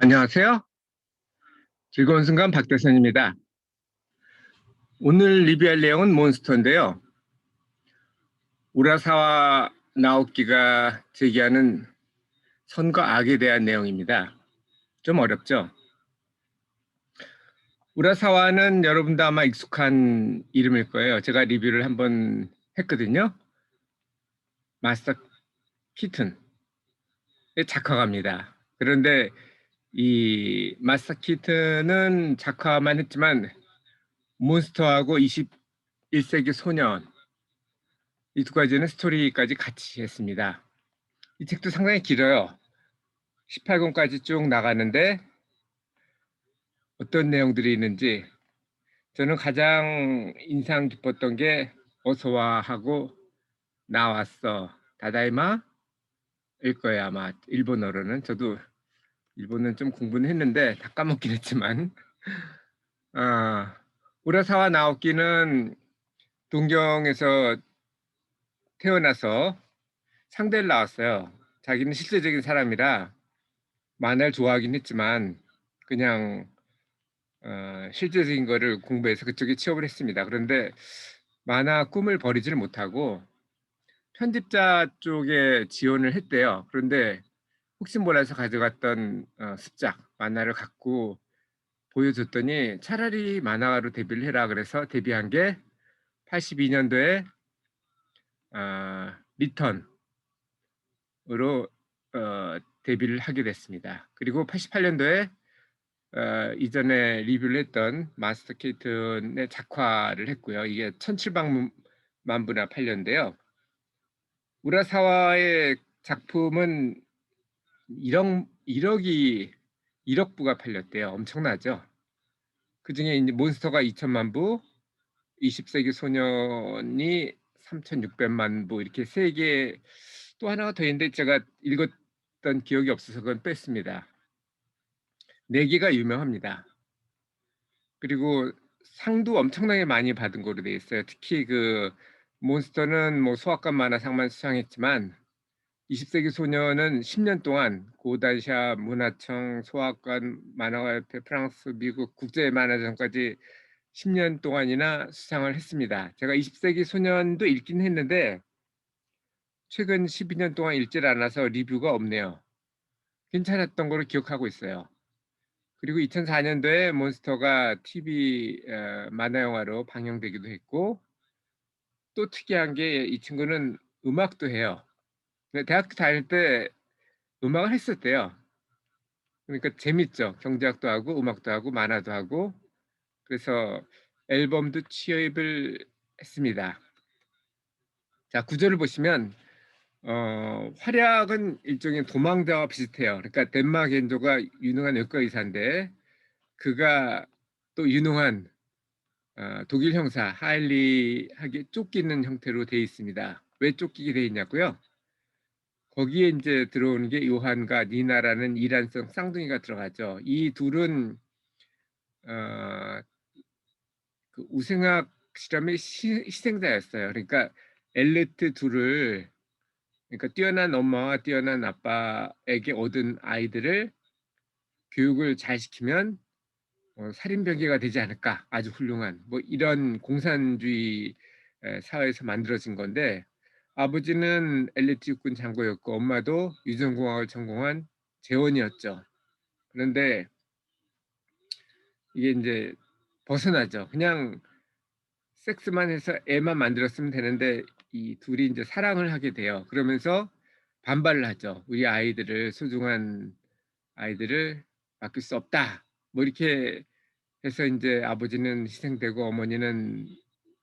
안녕하세요. 즐거운 순간 박대선입니다. 오늘 리뷰할 내용은 몬스터인데요. 우라사와 나오키가 제기하는 선과 악에 대한 내용입니다. 좀 어렵죠? 우라사와는 여러분도 아마 익숙한 이름일 거예요. 제가 리뷰를 한번 했거든요. 마스터 키튼의 작화가입니다. 그런데 이 마스터 키튼은 작화만 했지만 몬스터하고 21세기 소년 이 두 가지는 스토리까지 같이 했습니다. 이 책도 상당히 길어요. 18권까지 쭉 나가는데 어떤 내용들이 있는지 저는 가장 인상 깊었던 게 어서와 하고 나왔어 다다이마 일 거예요. 아마 일본어로는. 저도 일본은 좀 공부는 했는데 다 까먹긴 했지만 우라사와 나오키는 동경에서 태어나서 상대를 나왔어요. 자기는 실제적인 사람이라 만화를 좋아하긴 했지만 그냥 실제적인 거를 공부해서 그쪽에 취업을 했습니다. 그런데 만화 꿈을 버리지를 못하고 편집자 쪽에 지원을 했대요. 그런데 혹시 몰라서 가져갔던 습작 만화를 갖고 보여줬더니 차라리 만화가로 데뷔를 해라 그래서 데뷔한 게 82년도에 리턴으로 데뷔를 하게 됐습니다. 그리고 88년도에 이전에 리뷰를 했던 마스터 케이튼의 작화를 했고요. 이게 1700만 부나 팔렸는데요. 우라사와의 작품은 1억 부가 팔렸대요. 엄청나죠? 그 중에 이제 몬스터가 2천만 부, 20세기 소년이 3,600만 부 이렇게 세 개, 또 하나가 더 있는데 제가 읽었던 기억이 없어서 그건 뺐습니다. 네 개가 유명합니다. 그리고 상도 엄청나게 많이 받은 거로 돼 있어요. 특히 그 몬스터는 뭐 소아과 만화상만 수상했지만 20세기 소녀는 10년 동안 고다샤 문화청 소아관 만화협회 프랑스 미국 국제 만화전까지 10년 동안이나 수상을 했습니다. 제가 20세기 소년도 읽긴 했는데 최근 12년 동안 읽질 않아서 리뷰가 없네요. 괜찮았던 걸로 기억하고 있어요. 그리고 2004년도에 몬스터가 TV 만화 영화로 방영되기도 했고 또 특이한 게 이 친구는 음악도 해요. 대학교 다닐 때 음악을 했었대요. 그러니까 재밌죠. 경제학도 하고 음악도 하고 만화도 하고 그래서 앨범도 취입을 했습니다. 자, 구조를 보시면 활약은 일종의 도망자와 비슷해요. 그러니까 덴마크 엔조가 유능한 외과 의사인데 그가 또 유능한 독일 형사 하일리하게 쫓기는 형태로 되어 있습니다. 왜 쫓기게 되어 있냐고요? 거기에 이제 들어오는 게 요한과 니나라는 이란성 쌍둥이가 들어가죠. 이 둘은 어, 그 우생학 실험의 희생자였어요. 그러니까 엘리트 둘을 그러니까 뛰어난 엄마와 뛰어난 아빠에게 얻은 아이들을 교육을 잘 시키면 살인병기가 되지 않을까. 아주 훌륭한 뭐 이런 공산주의 사회에서 만들어진 건데 아버지는 엘리트 육군 장교였고 엄마도 유전공학을 전공한 재원이었죠. 그런데 이게 이제 벗어나죠. 그냥 섹스만 해서 애만 만들었으면 되는데 이 둘이 이제 사랑을 하게 돼요. 그러면서 반발을 하죠. 우리 아이들을 소중한 아이들을 맡길 수 없다. 뭐 이렇게 해서 이제 아버지는 희생되고 어머니는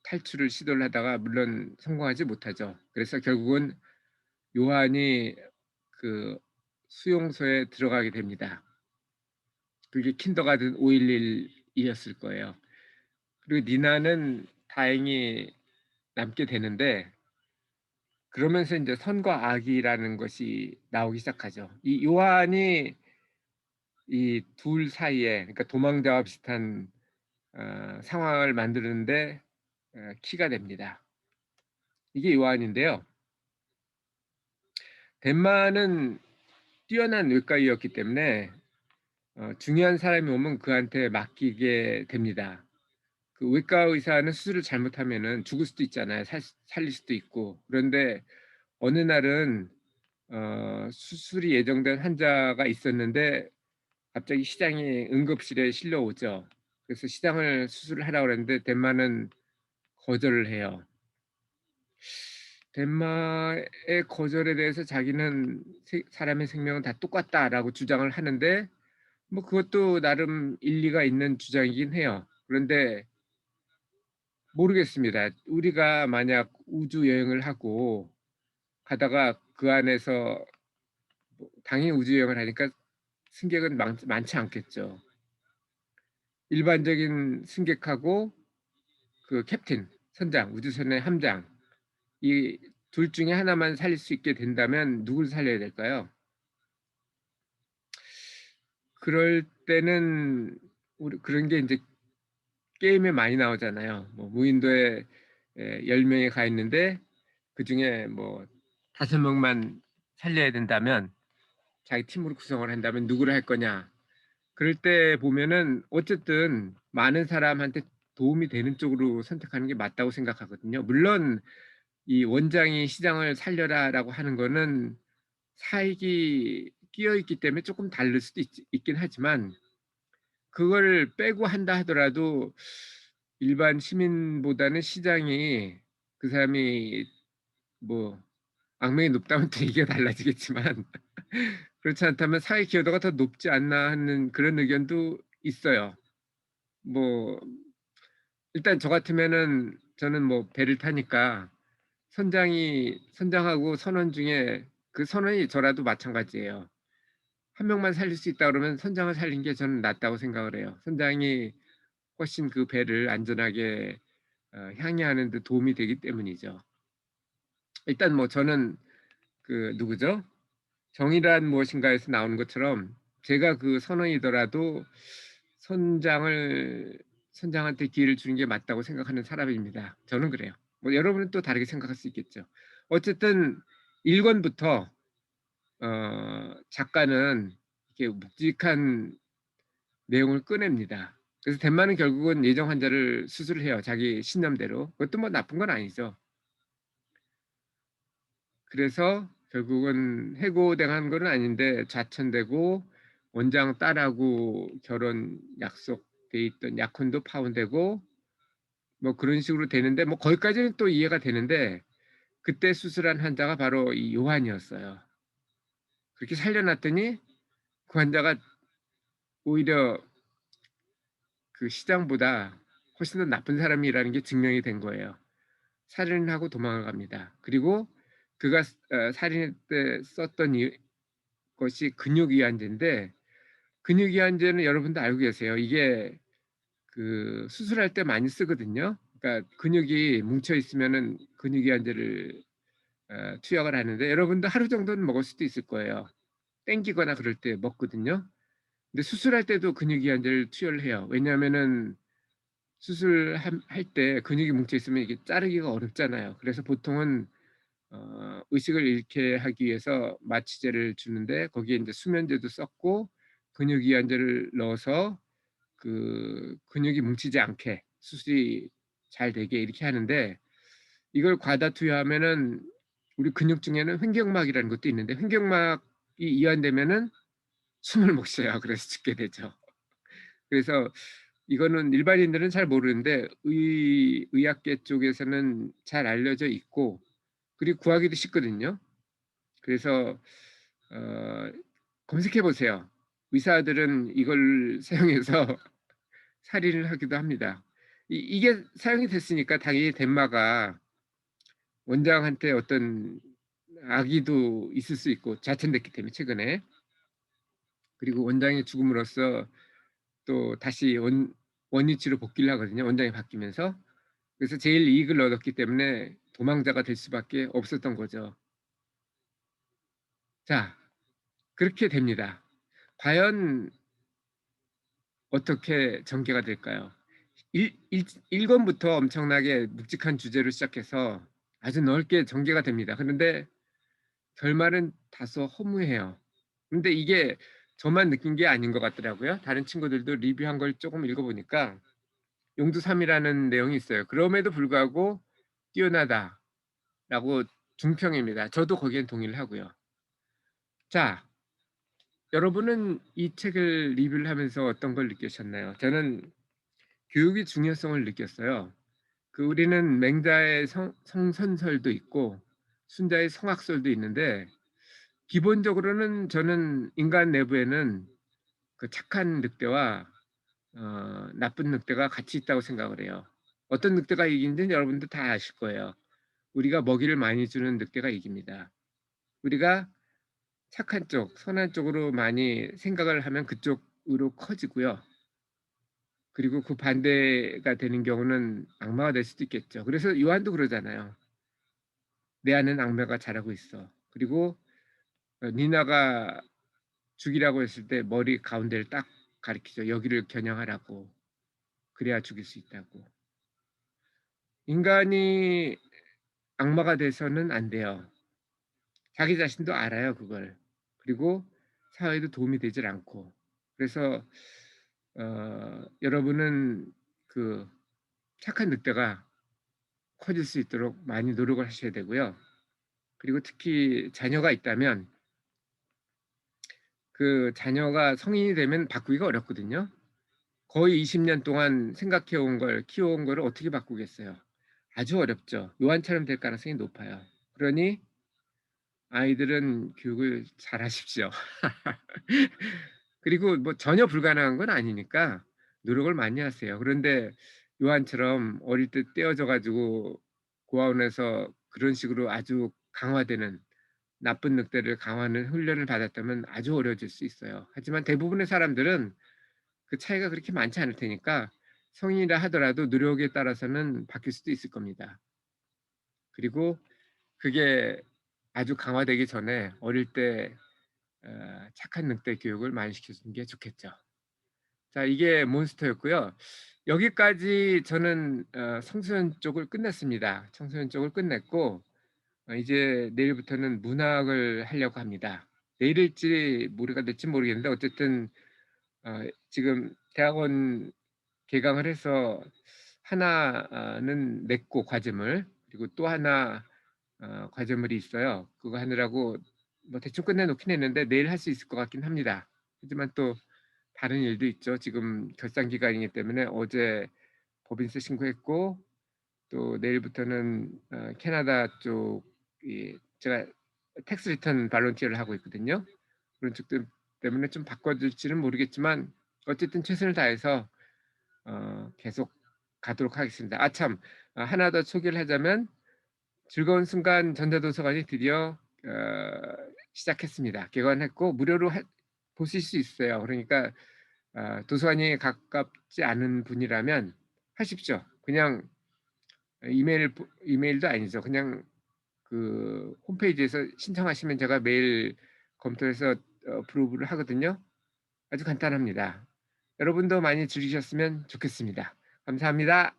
탈출을 시도를 하다가 물론 성공하지 못하죠. 그래서 결국은 요한이 그 수용소에 들어가게 됩니다. 그게 킨더가든 511이었을 거예요. 그리고 니나는 다행히 남게 되는데 그러면서 이제 선과 악이라는 것이 나오기 시작하죠. 이 요한이 이 둘 사이에 그러니까 도망자와 비슷한 상황을 만드는데 키가 됩니다. 이게 요한인데요. 덴마는 뛰어난 외과의였기 때문에 중요한 사람이 오면 그한테 맡기게 됩니다. 그 외과 의사는 수술을 잘못하면은 죽을 수도 있잖아요. 살릴 수도 있고. 그런데 어느 날은 수술이 예정된 환자가 있었는데 갑자기 시장이 응급실에 실려오죠. 그래서 시장을 수술을 하라고 그랬는데 덴마는 거절을 해요. 덴마의 거절에 대해서 자기는 "사람의 생명은 다 똑같다."라고 주장을 하는데 뭐 그것도 나름 일리가 있는 주장이긴 해요. 그런데 모르겠습니다. 우리가 만약 우주 여행을 하고 가다가 그 안에서 뭐 당연히 우주 여행을 하니까 승객은 많지 않겠죠. 일반적인 승객하고 그 캡틴, 선장, 우주선의 함장, 이 둘 중에 하나만 살릴 수 있게 된다면 누굴 살려야 될까요? 그럴 때는 우리 그런 게 인제 게임에 많이 나오잖아요. 뭐 무인도에 10 명이 가 있는데 그중에 뭐 5 명만 살려야 된다면 자기 팀으로 구성을 한다면 누구를 할 거냐. 그럴 때 보면은 어쨌든 많은 사람한테 도움이 되는 쪽으로 선택하는 게 맞다고 생각하거든요. 물론 이 "원장이 시장을 살려라."라고 하는 거는 사익이 끼어 있기 때문에 쪼끔 다를 수도 있긴 하지만 그걸 빼고 한다 하더라도 일반 시민보다는 시장이 그 사람이 뭐 악명이 높다면 또 얘기가 달라지겠지만 그렇지 않다면 '사회 기여도가 더 높지 않나.' 하는 그런 의견도 있어요. 뭐 일단 저 같으면은 저는 뭐 배를 타니까 선장하고 선원 중에 그 선원이 저라도 마찬가지예요. 한 명만 살릴 수 있다 그러면 선장을 살리는 게 저는 낫다고 생각을 해요. 선장이 훨씬 그 배를 안전하게 향해하는 데 도움이 되기 때문이죠. 일단 뭐 저는 그 누구죠? 정의란 무엇인가에서 나오는 것처럼 제가 그 선원이더라도 선장을 선장한테 기회를 주는 게 맞다고 생각하는 사람입니다. 저는 그래요. 뭐 여러분은 또 다르게 생각할 수 있겠죠. 어쨌든 1 권부터 작가는 이렇게 묵직한 내용을 꺼냅니다. 그래서 덴마는 결국은 예정 환자를 수술을 해요, 자기 신념대로. 그것도 뭐 나쁜 건 아니죠. 그래서 결국은 해고당한 거는 아닌데 좌천되고 원장 딸하고 결혼 약속돼 있던 약혼도 파혼되고 뭐 그런 식으로 되는데 뭐 거기까지는 또 이해가 되는데 그때 수술한 환자가 바로 이 요한이었어요. 그렇게 살려 놨더니 그 환자가 오히려 그 시장보다 훨씬 더 나쁜 사람이라는 게 증명이 된 거예요. 살인을 하고 도망을 갑니다. 그리고 그가 살인할 때 썼던 것이 근육이완제인데 근육이완제는 여러분도 알고 계세요. 이게 그 수술할 때 많이 쓰거든요. 그러니까 근육이 뭉쳐 있으면은 근육이완제를 투약을 하는데 여러분도 하루 정도는 먹을 수도 있을 거예요. 땡기거나 그럴 때 먹거든요. 근데 수술할 때도 근육이완제를 투여를 해요. 왜냐하면은 할 때 근육이 뭉쳐 있으면 이게 자르기가 어렵잖아요. 그래서 보통은 의식을 잃게 하기 위해서 마취제를 주는데 거기에 인제 수면제도 썼고 근육이완제를 넣어서 그 근육이 뭉치지 않게 수술이 잘 되게 이렇게 하는데 이걸 과다 투여하면은 우리 근육 중에는 횡격막이라는 것도 있는데 횡격막이 이완되면은 숨을 못 쉬어요. 그래서 죽게 되죠. 그래서 이거는 일반인들은 잘 모르는데 의학계 쪽에서는 잘 알려져 있고 그리고 구하기도 쉽거든요. 그래서 어 검색해 보세요. 의사들은 이걸 사용해서 살인을 하기도 합니다. 이게 사용이 됐으니까 당연히 덴마가 원장한테 어떤 악의도 있을 수 있고 좌천됐기 때문에 최근에. 그리고 원장의 죽음으로써 또 다시 원위치로 복귀를 하거든요, 원장이 바뀌면서. 그래서 제일 이익을 얻었기 때문에 도망자가 될 수밖에 없었던 거죠. 자, 그렇게 됩니다. 과연 어떻게 전개가 될까요? 1 권부터 엄청나게 묵직한 주제로 시작해서 아주 넓게 전개가 됩니다. 그런데 결말은 다소 허무해요. 근데 이게 저만 느낀 게 아닌 것 같더라고요. 다른 친구들도 리뷰한 걸 조금 읽어 보니까 용두삼이라는 내용이 있어요. "그럼에도 불구하고 뛰어나다."라고 중평입니다. 저도 거기엔 동의를 하고요. 자, 여러분은 이 책을 리뷰를 하면서 어떤 걸 느끼셨나요? 저는 교육의 중요성을 느꼈어요. 우리는 맹자의 성선설도 있고 순자의 성악설도 있는데 기본적으로는 저는 인간 내부에는 그 착한 늑대와 나쁜 늑대가 같이 있다고 생각을 해요. 어떤 늑대가 이기는지는 여러분도 다 아실 거예요. 우리가 먹이를 많이 주는 늑대가 이깁니다. 우리가 착한 쪽, 선한 쪽으로 많이 생각을 하면 그쪽으로 커지고요. 그리고 그 반대가 되는 경우는 악마가 될 수도 있겠죠. 그래서 요한도 그러잖아요. "내 안에는 악마가 자라고 있어." 그리고 니나가 죽이라고 했을 때 머리 가운데를 딱 가리키죠. 여기를 겨냥하라고. 그래야 죽일 수 있다고. 인간이 악마가 돼서는 안 돼요. 자기 자신도 알아요, 그걸. 그리고 사회에도 도움이 되질 않고. 그래서 여러분은 그 착한 늑대가 커질 수 있도록 많이 노력을 하셔야 되고요. 그리고 특히 자녀가 있다면 그 자녀가 성인이 되면 바꾸기가 어렵거든요. 거의 20년 동안 생각해 온 걸 키워온 거를 어떻게 바꾸겠어요. 아주 어렵죠. 요한처럼 될 가능성이 높아요. 그러니 아이들은 교육을 잘하십시오. 그리고 뭐 전혀 불가능한 건 아니니까 노력을 많이 하세요. 그런데 요한처럼 어릴 때 떼어져 가지고 고아원에서 그런 식으로 아주 강화되는 나쁜 늑대를 강화하는 훈련을 받았다면 아주 어려워질 수 있어요. 하지만 대부분의 사람들은 그 차이가 그렇게 많지 않을 테니까 성인이라 하더라도 노력에 따라서는 바뀔 수도 있을 겁니다. 그리고 그게 아주 강화되기 전에 어릴 때 착한 늑대 교육을 많이 시켜 주는 게 좋겠죠. 자, 이게 몬스터였고요. 여기까지 저는 청소년 쪽을 끝냈습니다. 청소년 쪽을 끝냈고 이제 내일부터는 문학을 하려고 합니다. 내일일지 모레가 될지 모르겠는데 어쨌든 지금 대학원 개강을 해서 하나는 냈고 과제물, 그리고 또 하나 과제물이 있어요. 그거 하느라고 뭐 대충 끝내 놓긴 했는데 내일 할 수 있을 것 같긴 합니다. 하지만 또 다른 일도 있죠. 지금 결산 기간이기 때문에 어제 법인세 신고했고 또 내일부터는 캐나다 쪽이 제가 텍스 리턴 발론티어를 하고 있거든요. 그런 쪽들 때문에 좀 바꿔질지는 모르겠지만 어쨌든 최선을 다해서 계속 가도록 하겠습니다. 참, 하나 더 소개를 하자면 즐거운 순간 전자도서관이 드디어 시작했습니다. 개관했고 무료로 보실 수 있어요. 그러니까 도서관이 가깝지 않은 분이라면 하십시오. 그냥 이메일도 아니죠. 그냥 그 홈페이지에서 신청하시면 제가 매일 검토해서 어프로브를 하거든요. 아주 간단합니다. 여러분도 많이 즐기셨으면 좋겠습니다. 감사합니다.